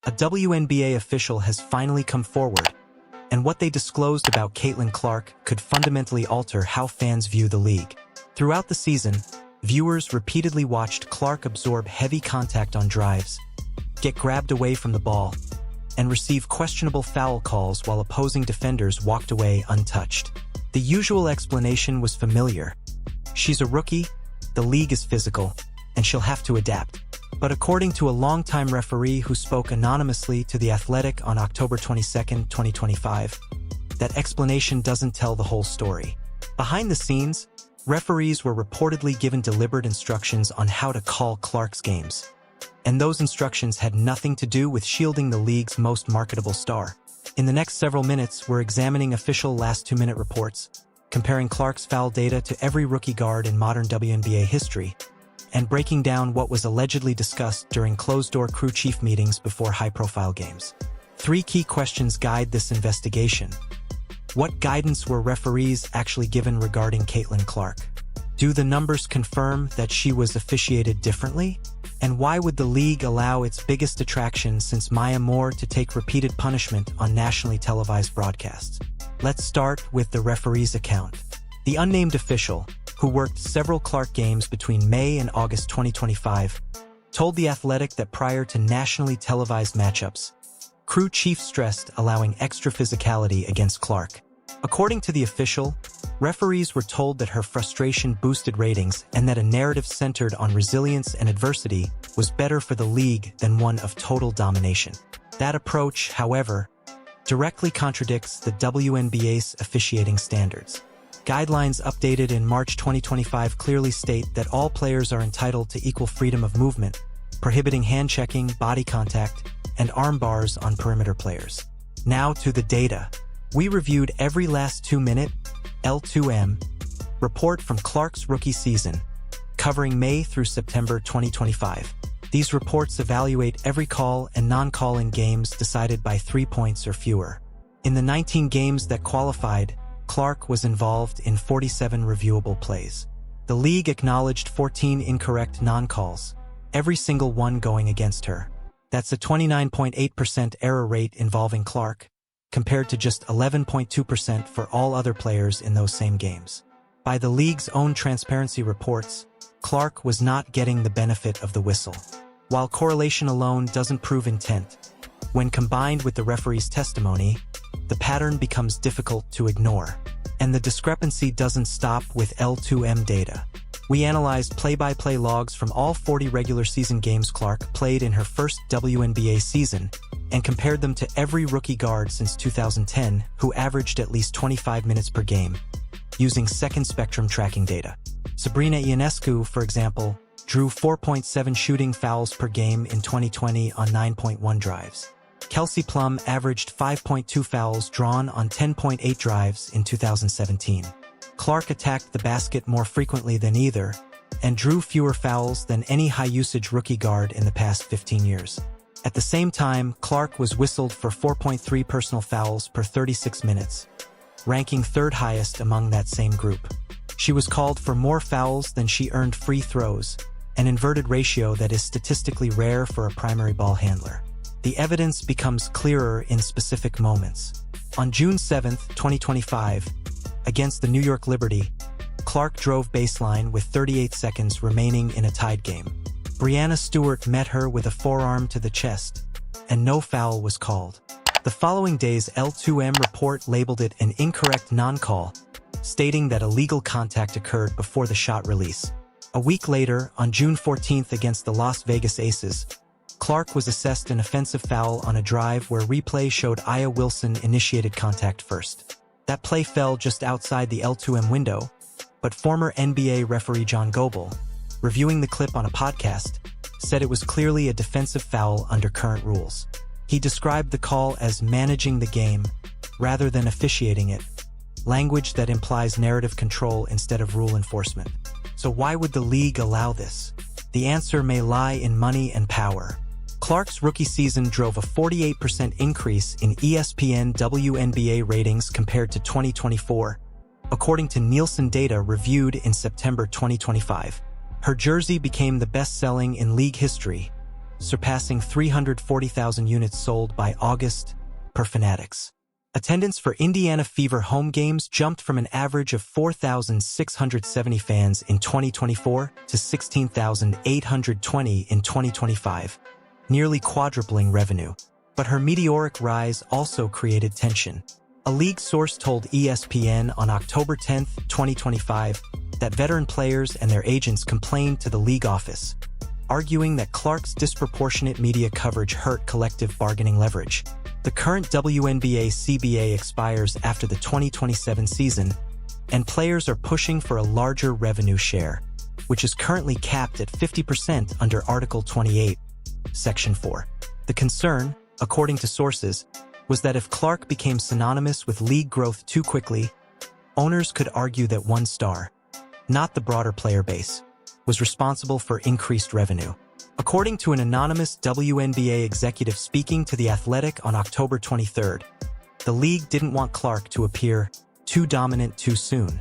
A WNBA official has finally come forward, and what they disclosed about Caitlin Clark could fundamentally alter how fans view the league. Throughout the season, viewers repeatedly watched Clark absorb heavy contact on drives, get grabbed away from the ball, and receive questionable foul calls while opposing defenders walked away untouched. The usual explanation was familiar. She's a rookie, the league is physical, and she'll have to adapt. But according to a longtime referee who spoke anonymously to The Athletic on October 22, 2025, that explanation doesn't tell the whole story. Behind the scenes, referees were reportedly given deliberate instructions on how to call Clark's games. And those instructions had nothing to do with shielding the league's most marketable star. In the next several minutes, we're examining official last 2-minute reports, comparing Clark's foul data to every rookie guard in modern WNBA history, and breaking down what was allegedly discussed during closed-door crew chief meetings before high-profile games. 3 key questions guide this investigation. What guidance were referees actually given regarding Caitlin Clark? Do the numbers confirm that she was officiated differently? And why would the league allow its biggest attraction since Maya Moore to take repeated punishment on nationally televised broadcasts? Let's start with the referee's account. The unnamed official, who worked several Clark games between May and August 2025, told The Athletic that prior to nationally televised matchups, crew chief stressed allowing extra physicality against Clark. According to the official, referees were told that her frustration boosted ratings and that a narrative centered on resilience and adversity was better for the league than one of total domination. That approach, however, directly contradicts the WNBA's officiating standards. Guidelines updated in March 2025 clearly state that all players are entitled to equal freedom of movement, prohibiting hand-checking, body contact, and arm bars on perimeter players. Now to the data. We reviewed every last 2-minute L2M report from Clark's rookie season, covering May through September 2025. These reports evaluate every call and non-call in games decided by 3 points or fewer. In the 19 games that qualified, Clark was involved in 47 reviewable plays. The league acknowledged 14 incorrect non-calls, every single one going against her. That's a 29.8% error rate involving Clark, compared to just 11.2% for all other players in those same games. By the league's own transparency reports, Clark was not getting the benefit of the whistle. While correlation alone doesn't prove intent, when combined with the referee's testimony, the pattern becomes difficult to ignore. And the discrepancy doesn't stop with L2M data. We analyzed play-by-play logs from all 40 regular season games Clark played in her first WNBA season and compared them to every rookie guard since 2010 who averaged at least 25 minutes per game, using second spectrum tracking data. Sabrina Ionescu, for example, drew 4.7 shooting fouls per game in 2020 on 9.1 drives. Kelsey Plum averaged 5.2 fouls drawn on 10.8 drives in 2017. Clark attacked the basket more frequently than either, and drew fewer fouls than any high-usage rookie guard in the past 15 years. At the same time, Clark was whistled for 4.3 personal fouls per 36 minutes, ranking 3rd highest among that same group. She was called for more fouls than she earned free throws, an inverted ratio that is statistically rare for a primary ball handler. The evidence becomes clearer in specific moments. On June 7, 2025, against the New York Liberty, Clark drove baseline with 38 seconds remaining in a tied game. Breanna Stewart met her with a forearm to the chest, and no foul was called. The following day's L2M report labeled it an incorrect non-call, stating that illegal contact occurred before the shot release. A week later, on June 14th against the Las Vegas Aces, Clark was assessed an offensive foul on a drive where replay showed Aya Wilson initiated contact first. That play fell just outside the L2M window, but former NBA referee John Goebel, reviewing the clip on a podcast, said it was clearly a defensive foul under current rules. He described the call as managing the game rather than officiating it, language that implies narrative control instead of rule enforcement. So why would the league allow this? The answer may lie in money and power. Clark's rookie season drove a 48% increase in ESPN WNBA ratings compared to 2024, according to Nielsen data reviewed in September 2025. Her jersey became the best-selling in league history, surpassing 340,000 units sold by August, per Fanatics. Attendance for Indiana Fever home games jumped from an average of 4,670 fans in 2024 to 16,820 in 2025, nearly quadrupling revenue. But her meteoric rise also created tension. A league source told ESPN on October 10, 2025, that veteran players and their agents complained to the league office, arguing that Clark's disproportionate media coverage hurt collective bargaining leverage. The current WNBA CBA expires after the 2027 season, and players are pushing for a larger revenue share, which is currently capped at 50% under Article 28, Section 4. The concern, according to sources, was that if Clark became synonymous with league growth too quickly, owners could argue that one star, not the broader player base, was responsible for increased revenue. According to an anonymous WNBA executive speaking to The Athletic on October 23rd, the league didn't want Clark to appear too dominant too soon.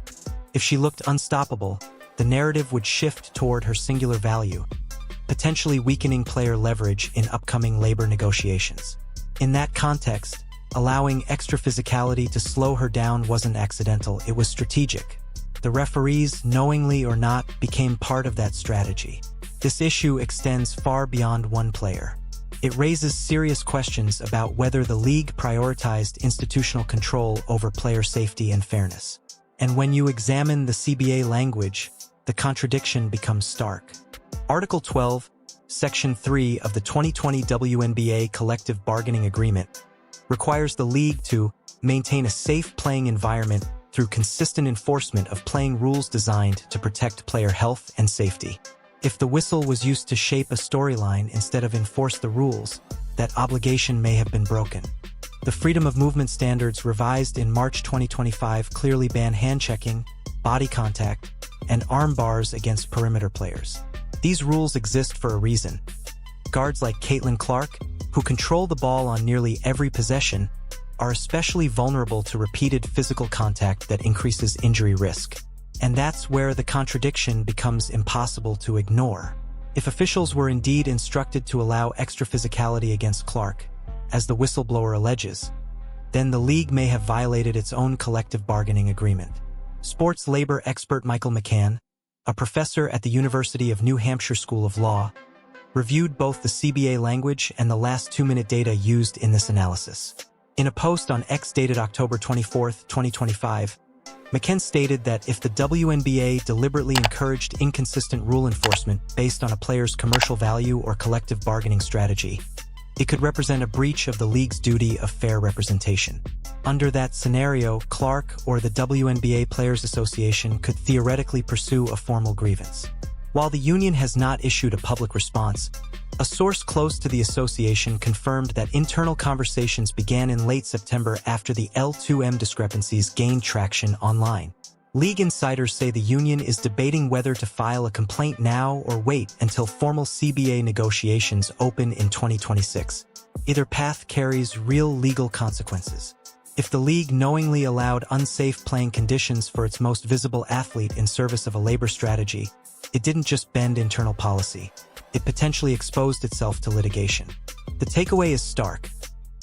If she looked unstoppable, the narrative would shift toward her singular value, potentially weakening player leverage in upcoming labor negotiations. In that context, allowing extra physicality to slow her down wasn't accidental, it was strategic. The referees, knowingly or not, became part of that strategy. This issue extends far beyond one player. It raises serious questions about whether the league prioritized institutional control over player safety and fairness. And when you examine the CBA language, the contradiction becomes stark. Article 12, Section 3 of the 2020 WNBA Collective Bargaining Agreement requires the league to maintain a safe playing environment through consistent enforcement of playing rules designed to protect player health and safety. If the whistle was used to shape a storyline instead of enforce the rules, that obligation may have been broken. The Freedom of Movement standards revised in March 2025 clearly ban hand-checking, body contact, and arm bars against perimeter players. These rules exist for a reason. Guards like Caitlin Clark, who control the ball on nearly every possession, are especially vulnerable to repeated physical contact that increases injury risk. And that's where the contradiction becomes impossible to ignore. If officials were indeed instructed to allow extra physicality against Clark, as the whistleblower alleges, then the league may have violated its own collective bargaining agreement. Sports labor expert Michael McCann, a professor at the University of New Hampshire School of Law, reviewed both the CBA language and the last 2-minute data used in this analysis. In a post on X dated October 24, 2025, McCann stated that if the WNBA deliberately encouraged inconsistent rule enforcement based on a player's commercial value or collective bargaining strategy, it could represent a breach of the league's duty of fair representation. Under that scenario, Clark or the WNBA Players Association could theoretically pursue a formal grievance. While the union has not issued a public response, a source close to the association confirmed that internal conversations began in late September after the L2M discrepancies gained traction online. League insiders say the union is debating whether to file a complaint now or wait until formal CBA negotiations open in 2026. Either path carries real legal consequences. If the league knowingly allowed unsafe playing conditions for its most visible athlete in service of a labor strategy, it didn't just bend internal policy. It potentially exposed itself to litigation. The takeaway is stark.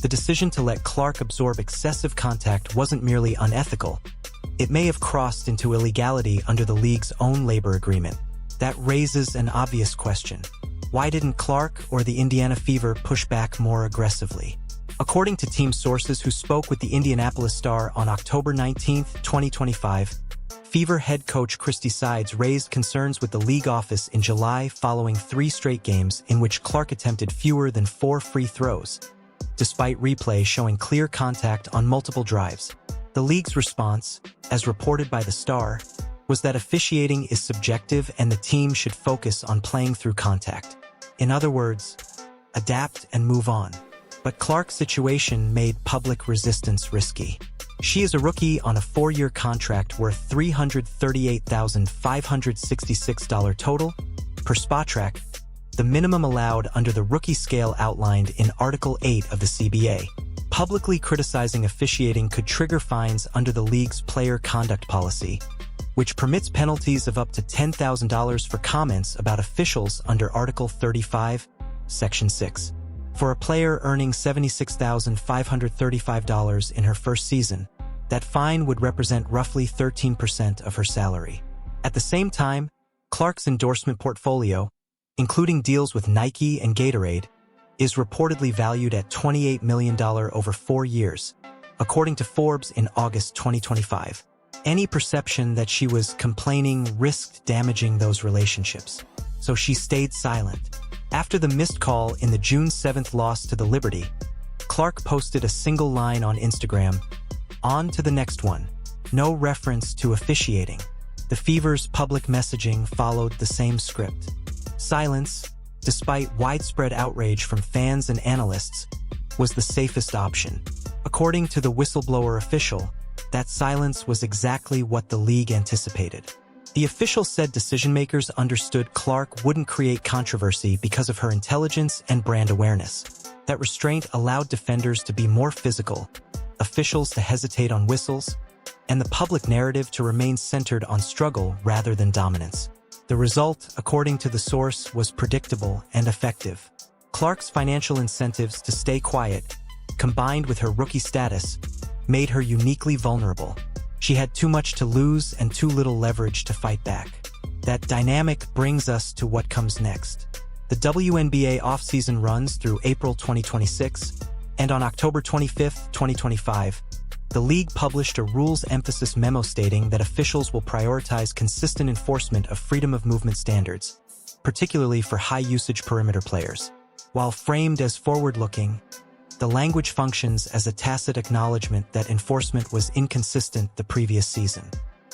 The decision to let Clark absorb excessive contact wasn't merely unethical. It may have crossed into illegality under the league's own labor agreement. That raises an obvious question. Why didn't Clark or the Indiana Fever push back more aggressively? According to team sources who spoke with the Indianapolis Star on October 19, 2025, Fever head coach Christy Sides raised concerns with the league office in July following 3 straight games in which Clark attempted fewer than 4 free throws, despite replay showing clear contact on multiple drives. The league's response, as reported by the Star, was that officiating is subjective and the team should focus on playing through contact. In other words, adapt and move on. But Clark's situation made public resistance risky. She is a rookie on a 4-year contract worth $338,566 total, per Spotrac, the minimum allowed under the rookie scale outlined in Article 8 of the CBA. Publicly criticizing officiating could trigger fines under the league's player conduct policy, which permits penalties of up to $10,000 for comments about officials under Article 35, Section 6. For a player earning $76,535 in her first season, that fine would represent roughly 13% of her salary. At the same time, Clark's endorsement portfolio, including deals with Nike and Gatorade, is reportedly valued at $28 million over 4 years, according to Forbes in August 2025. Any perception that she was complaining risked damaging those relationships, so she stayed silent. After the missed call in the June 7th loss to the Liberty, Clark posted a single line on Instagram, "On to the next one." No reference to officiating. The Fever's public messaging followed the same script. Silence, despite widespread outrage from fans and analysts, was the safest option. According to the Whistleblower official, that silence was exactly what the league anticipated. The official said decision-makers understood Clark wouldn't create controversy because of her intelligence and brand awareness. That restraint allowed defenders to be more physical, officials to hesitate on whistles, and the public narrative to remain centered on struggle rather than dominance. The result, according to the source, was predictable and effective. Clark's financial incentives to stay quiet, combined with her rookie status, made her uniquely vulnerable. She had too much to lose and too little leverage to fight back. That dynamic brings us to what comes next. The WNBA offseason runs through April 2026, and on October 25, 2025, the league published a rules emphasis memo stating that officials will prioritize consistent enforcement of freedom of movement standards, particularly for high-usage perimeter players. While framed as forward-looking, the language functions as a tacit acknowledgement that enforcement was inconsistent the previous season.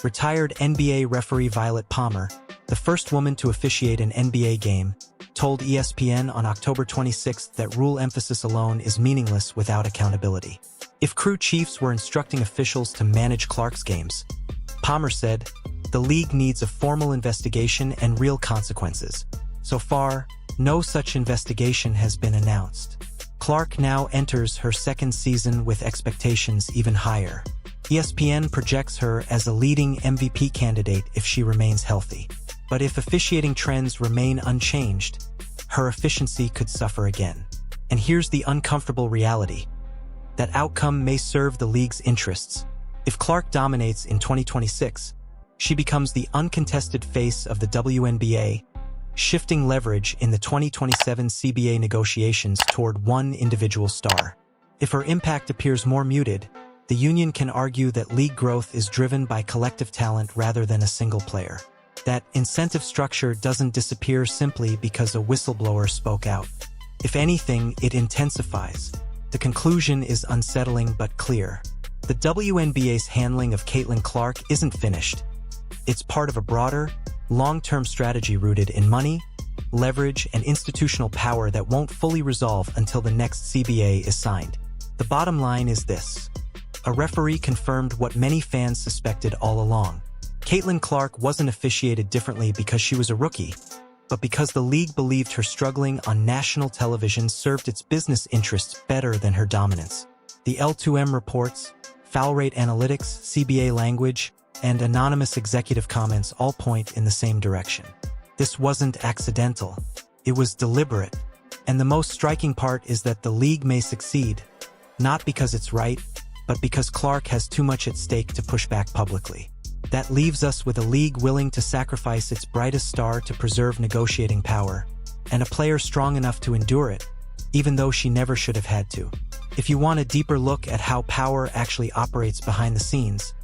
Retired NBA referee Violet Palmer, the first woman to officiate an NBA game, told ESPN on October 26 that rule emphasis alone is meaningless without accountability. If crew chiefs were instructing officials to manage Clark's games, Palmer said, the league needs a formal investigation and real consequences. So far, no such investigation has been announced. Clark now enters her second season with expectations even higher. ESPN projects her as a leading MVP candidate if she remains healthy. But if officiating trends remain unchanged, her efficiency could suffer again. And here's the uncomfortable reality. That outcome may serve the league's interests. If Clark dominates in 2026, she becomes the uncontested face of the WNBA, shifting leverage in the 2027 CBA negotiations toward one individual star. If her impact appears more muted, the union can argue that league growth is driven by collective talent rather than a single player. That incentive structure doesn't disappear simply because a whistleblower spoke out. If anything, it intensifies. The conclusion is unsettling but clear. The WNBA's handling of Caitlin Clark isn't finished. It's part of a broader, long-term strategy rooted in money, leverage, and institutional power that won't fully resolve until the next CBA is signed. The bottom line is this. A referee confirmed what many fans suspected all along. Caitlin Clark wasn't officiated differently because she was a rookie, but because the league believed her struggling on national television served its business interests better than her dominance. The L2M reports, foul rate analytics, CBA language, and anonymous executive comments all point in the same direction. This wasn't accidental. It was deliberate. And the most striking part is that the league may succeed, not because it's right, but because Clark has too much at stake to push back publicly. That leaves us with a league willing to sacrifice its brightest star to preserve negotiating power, and a player strong enough to endure it, even though she never should have had to. If you want a deeper look at how power actually operates behind the scenes,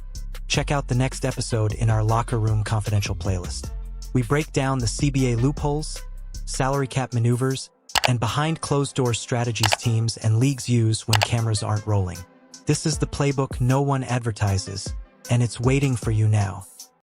check out the next episode in our Locker Room Confidential playlist. We break down the CBA loopholes, salary cap maneuvers, and behind-closed-doors strategies teams and leagues use when cameras aren't rolling. This is the playbook no one advertises, and it's waiting for you now.